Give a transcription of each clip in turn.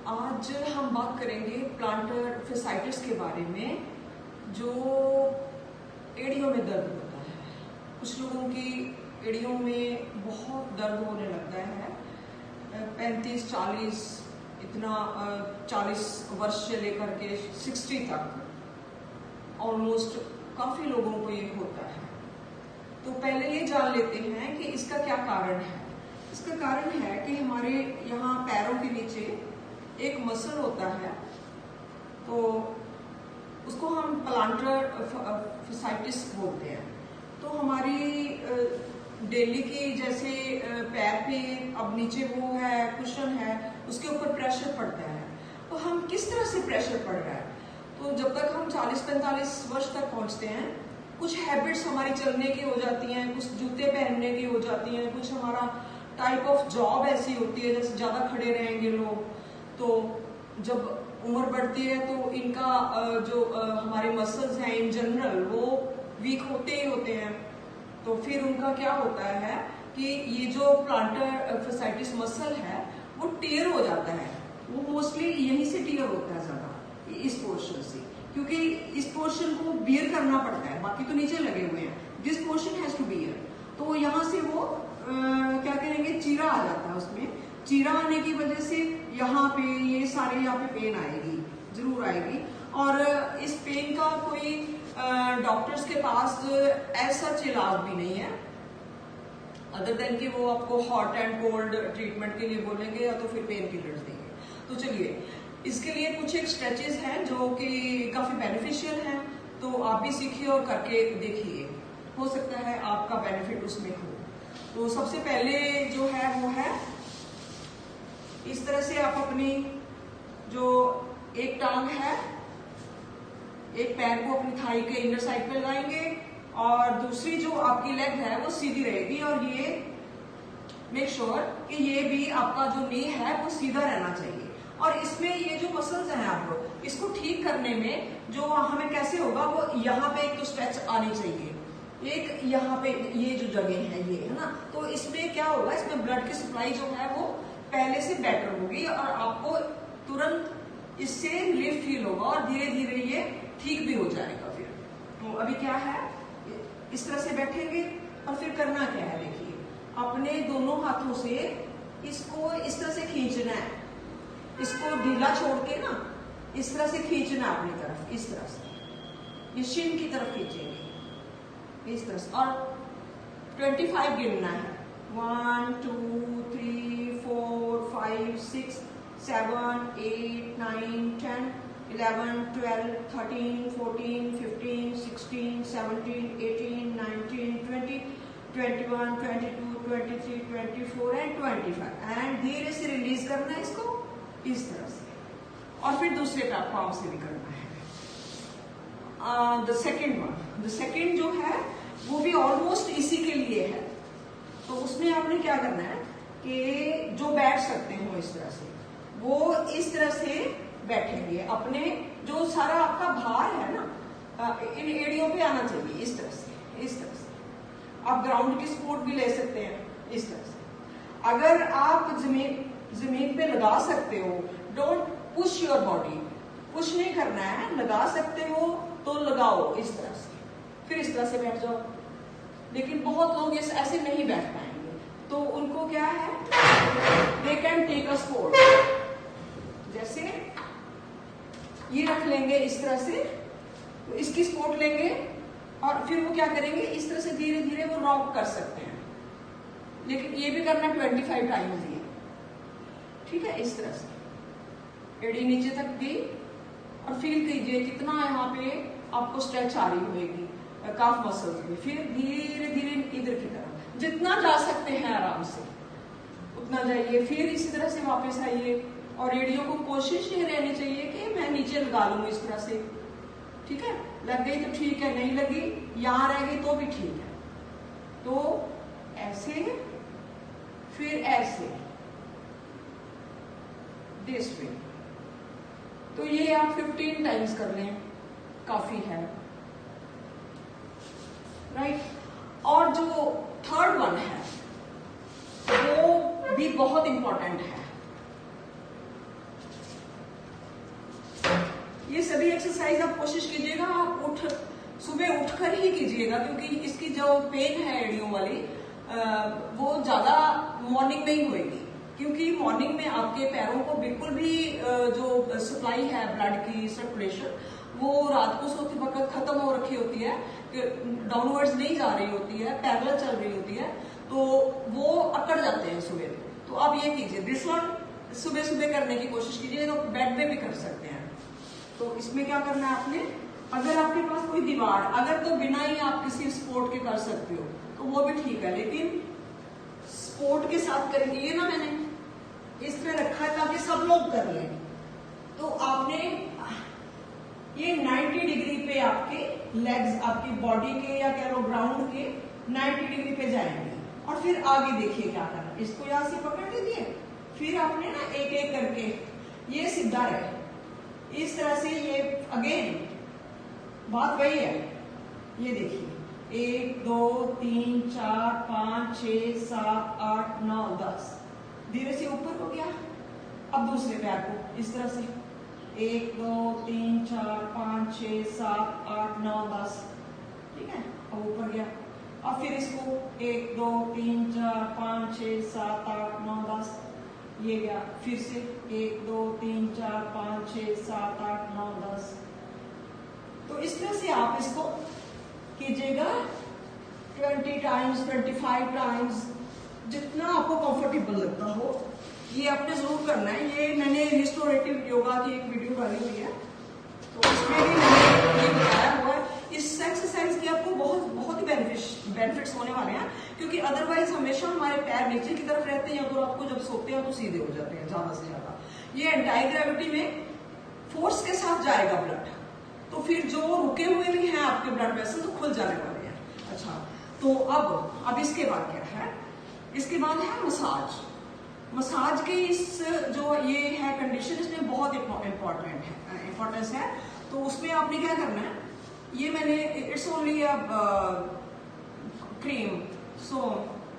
आज हम बात करेंगे प्लांटर फैसाइटिस के बारे में, जो एड़ियों में दर्द होता है। कुछ लोगों की एड़ियों में बहुत दर्द होने लगता है, 35-40 इतना 40 वर्ष से लेकर के 60 तक ऑलमोस्ट काफ़ी लोगों को ये होता है। तो पहले ये जान लेते हैं कि इसका क्या कारण है। इसका कारण है कि हमारे यहाँ पैरों के नीचे एक मसल होता है, तो उसको हम प्लांटर फैसाइटिस बोलते हैं। तो हमारी डेली की जैसे पैर पे अब नीचे वो है कुशन है, उसके ऊपर प्रेशर पड़ता है। तो हम किस तरह से प्रेशर पड़ रहा है, तो जब तक हम 40-45 वर्ष तक पहुंचते हैं, कुछ हैबिट्स हमारी चलने की हो जाती हैं, कुछ जूते पहनने की हो जाती हैं, कुछ हमारा टाइप ऑफ जॉब ऐसी होती है जैसे ज़्यादा खड़े रहेंगे लोग। तो जब उम्र बढ़ती है तो इनका जो हमारे मसल्स हैं इन जनरल वो वीक होते ही होते हैं। तो फिर उनका क्या होता है कि ये जो प्लांटर फैसाइटिस मसल है वो टियर हो जाता है। वो मोस्टली यहीं से टियर होता है ज़्यादा, इस पोर्शन से, क्योंकि इस पोर्शन को बियर करना पड़ता है, बाकी तो नीचे लगे हुए हैं। This portion has to bear, तो यहाँ से वो क्या करेंगे, चीरा आ जाता है। उसमें चीरा आने की वजह से यहाँ पे ये सारे यहाँ पे पेन आएगी, जरूर आएगी। और इस पेन का कोई डॉक्टर्स के पास ऐसा इलाज भी नहीं है, अदर देन कि वो आपको हॉट एंड कोल्ड ट्रीटमेंट के लिए बोलेंगे या तो फिर पेन किलर्स देंगे। तो चलिए, इसके लिए कुछ एक स्ट्रेचेस हैं जो कि काफी बेनिफिशियल हैं, तो आप भी सीखिए और करके देखिए, हो सकता है आपका बेनिफिट उसमें हो। तो सबसे पहले जो है वो है इस तरह से आप अपनी जो एक टांग है, एक पैर को अपनी थाई के इनर साइड पे लगाएंगे और दूसरी जो आपकी लेग है वो सीधी रहेगी। और ये मेक श्योर कि ये भी आपका जो नी है वो सीधा रहना चाहिए। और इसमें ये जो मसल्स हैं आप लोग, इसको ठीक करने में जो हमें कैसे होगा, वो यहाँ पे एक तो स्ट्रेच आनी चाहिए, एक यहाँ पे ये जो जगह है ये है ना। तो इसमें क्या होगा, इसमें ब्लड की सप्लाई जो है वो पहले से बेटर होगी और आपको तुरंत इससे रिलीफ फील होगा और धीरे धीरे ये ठीक भी हो जाएगा। फिर तो अभी क्या है, इस तरह से बैठेंगे और फिर करना क्या है, देखिए अपने दोनों हाथों से इसको इस तरह से खींचना है, इसको ढीला छोड़ के ना इस तरह से खींचना अपनी तरफ, इस तरह से ये शिन की तरफ खींचेंगे इस तरह से। और 25 गिनना है, 1 2 3 4 5 6 7 8 9 10 11 12 13 14 15 16 17 18 19 20 21 22 23 24 एंड 25। एंड धीरे से रिलीज करना है इसको इस तरह से, और फिर दूसरे प्लेटफॉर्म से भी करना है। द सेकेंड जो है वो भी ऑलमोस्ट इसी के लिए है। तो उसमें आपने क्या करना है कि जो बैठ सकते हो इस तरह से, वो इस तरह से बैठेंगे। अपने जो सारा आपका भार है ना इन एड़ियों पे आना चाहिए, इस तरह से, इस तरह से। आप ग्राउंड की सपोर्ट भी ले सकते हैं इस तरह से। अगर आप जमीन पे लगा सकते हो, don't push your body, push नहीं करना है, लगा सकते हो तो लगाओ इस तरह से, फिर इस तरह से बैठ जाओ। लेकिन बहुत लोग ऐसे नहीं बैठ पाएंगे, तो उनको क्या है, they can take a support, जैसे ये रख लेंगे इस तरह से, तो इसकी सपोर्ट लेंगे और फिर वो क्या करेंगे, इस तरह से धीरे धीरे वो रॉक कर सकते हैं। लेकिन ये भी करना 25 टाइम्स ही, ठीक है। इस तरह से एड़ी नीचे तक गई और फील कीजिए कितना यहाँ पे आपको स्ट्रेच आ रही होगी काफ मसल्स में। फिर धीरे धीरे इधर की तरफ जितना जा सकते हैं आराम से उतना जाइए, फिर इसी तरह से वापस आइए। और एड़ियों को कोशिश ये रहनी चाहिए कि मैं नीचे लगा लूँ इस तरह से, ठीक है। लग गई तो ठीक है, नहीं लगी यहाँ रह गई तो भी ठीक है। तो ऐसे, फिर ऐसे, दिस वे। तो ये आप 15 टाइम्स कर लें, काफी है, राइट। और जो थर्ड वन है वो भी बहुत इंपॉर्टेंट है। ये सभी एक्सरसाइज आप कोशिश कीजिएगा आप सुबह उठकर ही कीजिएगा, क्योंकि इसकी जो पेन है एड़ियों वाली वो ज्यादा मॉर्निंग में ही होगी, क्योंकि मॉर्निंग में आपके पैरों को बिल्कुल भी जो सप्लाई है ब्लड की सर्कुलेशन वो रात को सोते वक्त खत्म हो रखी होती है, डाउनवर्ड्स नहीं जा रही होती है, पैरेलल चल रही होती है, तो वो अकड़ जाते हैं सुबह। तो आप ये कीजिए, दिस वन सुबह सुबह करने की कोशिश कीजिए, तो बेड में भी कर सकते हैं। तो इसमें क्या करना है आपने, अगर आपके पास कोई दीवार, अगर तो बिना ही आप किसी स्पोर्ट के कर सकते हो तो वो भी ठीक है, लेकिन स्पोर्ट के साथ करेंगे। ये ना मैंने इस तरह रखा है ताकि सब लोग कर लें। तो आपने ये 90 डिग्री पे आपके लेग्स, आपकी बॉडी के या कह लो ग्राउंड के 90 डिग्री पे जाएंगे, और फिर आगे देखिए क्या करना। इसको यहां से पकड़ लीजिए, फिर आपने ना एक एक करके ये सीधा रहे, इस तरह से ये अगेन बात वही है। ये देखिए 1 2 3 4 5 6 7 8 9 10, धीरे से ऊपर हो गया। अब दूसरे पैर को इस तरह से 1 2 3 4 5 6 7 8 9 10, ठीक है, अब ऊपर गया। अब फिर इसको 1 2 3 4 5 6 7 8 9 10, ये गया। फिर से 1 2 3 4 5 6 7 8 9 10। तो इस तरह से आप इसको कीजिएगा 20 टाइम्स 25 टाइम्स, जितना आपको कंफर्टेबल लगता हो ये आपने जरूर करना है। ये मैंने रिस्टोरेटिव योगा की एक वीडियो डाली हुई है, तो उसमें भी मैंने ये बताया हुआ है। इस एक्सरसाइज के आपको बहुत बहुत ही बेनिफिट्स होने वाले हैं, क्योंकि अदरवाइज हमेशा हमारे पैर नीचे की तरफ रहते हैं, या तो आपको जब सोते हैं तो सीधे हो जाते हैं ज्यादा से ज्यादा। ये एंटी ग्रेविटी में फोर्स के साथ जाएगा ब्लड, तो फिर जो रुके हुए भी हैं आपके ब्लड वेसल तो खुल जाने वाले हैं। अच्छा, तो अब इसके बाद क्या है, इसके बाद है मसाज। मसाज के इस जो ये है कंडीशन, इसमें बहुत इंपॉर्टेंस है। तो उसमें आपने क्या करना है, ये मैंने it's only a cream, so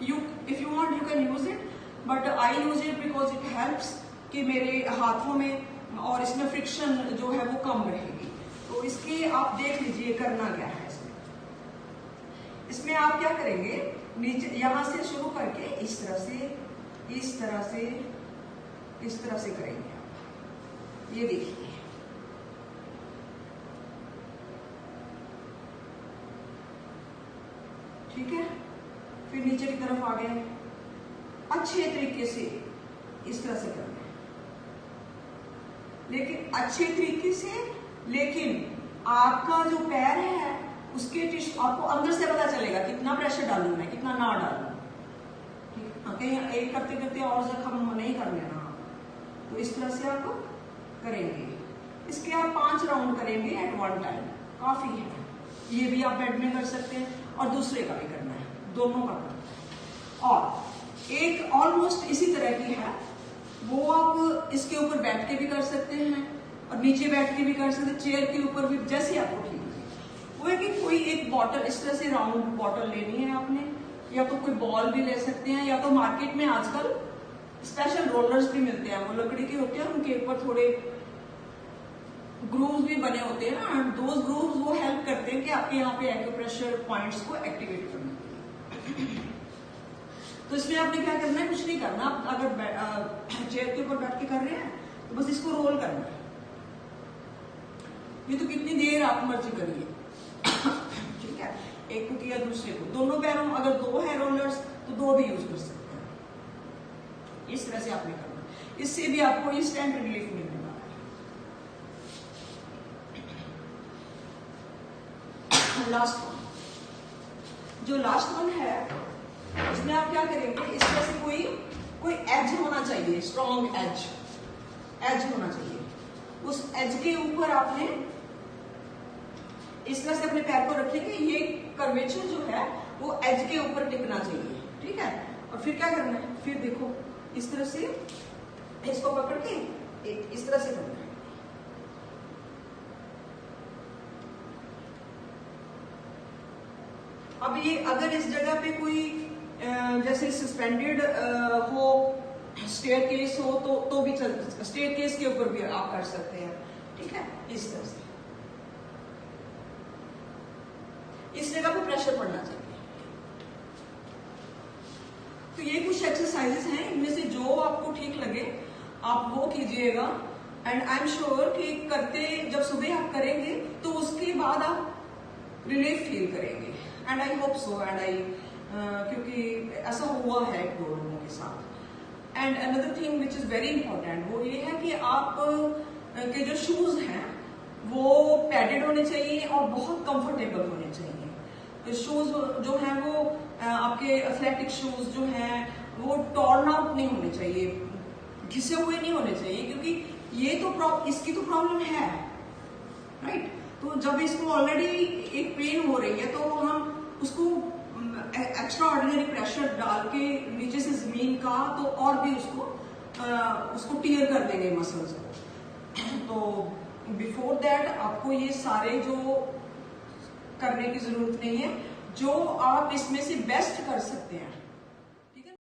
you if you want you can use it, but I use it because it helps कि मेरे हाथों में और इसमें फ्रिक्शन जो है वो कम रहेगी। तो इसके आप देख लीजिए करना क्या है। इसमें आप क्या करेंगे, नीचे यहां से शुरू करके इस तरह से इस तरह से इस तरह से करेंगे आप। ये देखिए, ठीक है। फिर नीचे की तरफ आ गए, अच्छे तरीके से इस तरह से करना है, लेकिन अच्छे तरीके से, लेकिन आपका जो पैर है उसके टिश्यू आपको अंदर से पता चलेगा कितना प्रेशर डालूं मैं, कितना ना डालूं, ठीक है। कहीं एक करते करते और जख्म नहीं कर लेना। तो इस तरह से आप करेंगे। इसके आप 5 राउंड करेंगे एट वन टाइम, काफी है। ये भी आप बेड में कर सकते हैं और दूसरे का भी करना है, दोनों का करना है। और एक ऑलमोस्ट इसी तरह की है, वो आप इसके ऊपर बैठ के भी कर सकते हैं और नीचे बैठ के भी कर सकते हैं, चेयर के ऊपर भी, जैसे आपको ठीक लगे। वो है कि कोई एक बॉटल इस तरह से राउंड बॉटल लेनी है आपने, या तो कोई बॉल भी ले सकते हैं, या तो मार्केट में आजकल स्पेशल रोलर्स भी मिलते हैं, वो लकड़ी के होते हैं, उनके ऊपर थोड़े ग्रूव्स भी बने होते हैं ना, दोज ग्रूव्स वो हेल्प करते हैं कि आपके यहाँ पे एक्यूप्रेशर पॉइंट्स को एक्टिवेट करने के लिए। तो इसमें आपने क्या करना है, कुछ नहीं करना। अगर चेयर के ऊपर बैठ के कर रहे हैं तो बस इसको रोल करना है। ये तो कितनी देर आप मर्जी करिए, ठीक है। एक को किया, दूसरे को, दोनों पैरों, अगर 2 है रोलर्स तो 2 भी यूज कर सकते हैं। इस तरह से आपने करना, इससे भी आपको इंस्टेंट रिलीफ मिलने वाला है। लास्ट वन, जो लास्ट वन है, इसमें आप क्या करेंगे, इस तरह से कोई एज होना चाहिए, स्ट्रॉन्ग एज होना चाहिए। उस एज के ऊपर आपने इस तरह से अपने पैर को रखेंगे, ये कर्वेचर जो है वो एज के ऊपर टिकना चाहिए, ठीक है। और फिर क्या करना है, फिर देखो इस तरह से इसको पकड़ के इस तरह से करना है। अब ये अगर इस जगह पे कोई जैसे सस्पेंडेड हो, स्टेयर केस हो तो भी चल, स्टेयर केस के ऊपर भी आप कर सकते हैं। ठीक है, इस तरह से इस जगह पे प्रेशर पड़ना चाहिए। तो ये कुछ एक्सरसाइजेस हैं, इनमें से जो आपको ठीक लगे आप वो कीजिएगा। एंड आई एम श्योर कि करते जब सुबह आप करेंगे तो उसके बाद आप रिलीफ फील करेंगे। And I hope so, and I क्योंकि ऐसा हुआ है एक दो लोगों के साथ। And another thing which is very important वो ये है कि आप के जो शूज हैं वो पैडेड होने चाहिए और बहुत कंफर्टेबल होने चाहिए। तो शूज जो हैं वो आपके एथलेटिक शूज जो हैं वो टॉर्न आउट नहीं होने चाहिए, घिसे हुए नहीं होने चाहिए, क्योंकि ये तो इसकी तो प्रॉब्लम है, राइट। तो जब इसको ऑलरेडी एक पेन हो रही है तो हम उसको एक्स्ट्रा ऑर्डिनरी प्रेशर डाल के नीचे से जमीन का तो और भी उसको टीयर कर देंगे मसल्स को। तो बिफोर दैट आपको ये सारे जो करने की जरूरत नहीं है, जो आप इसमें से बेस्ट कर सकते हैं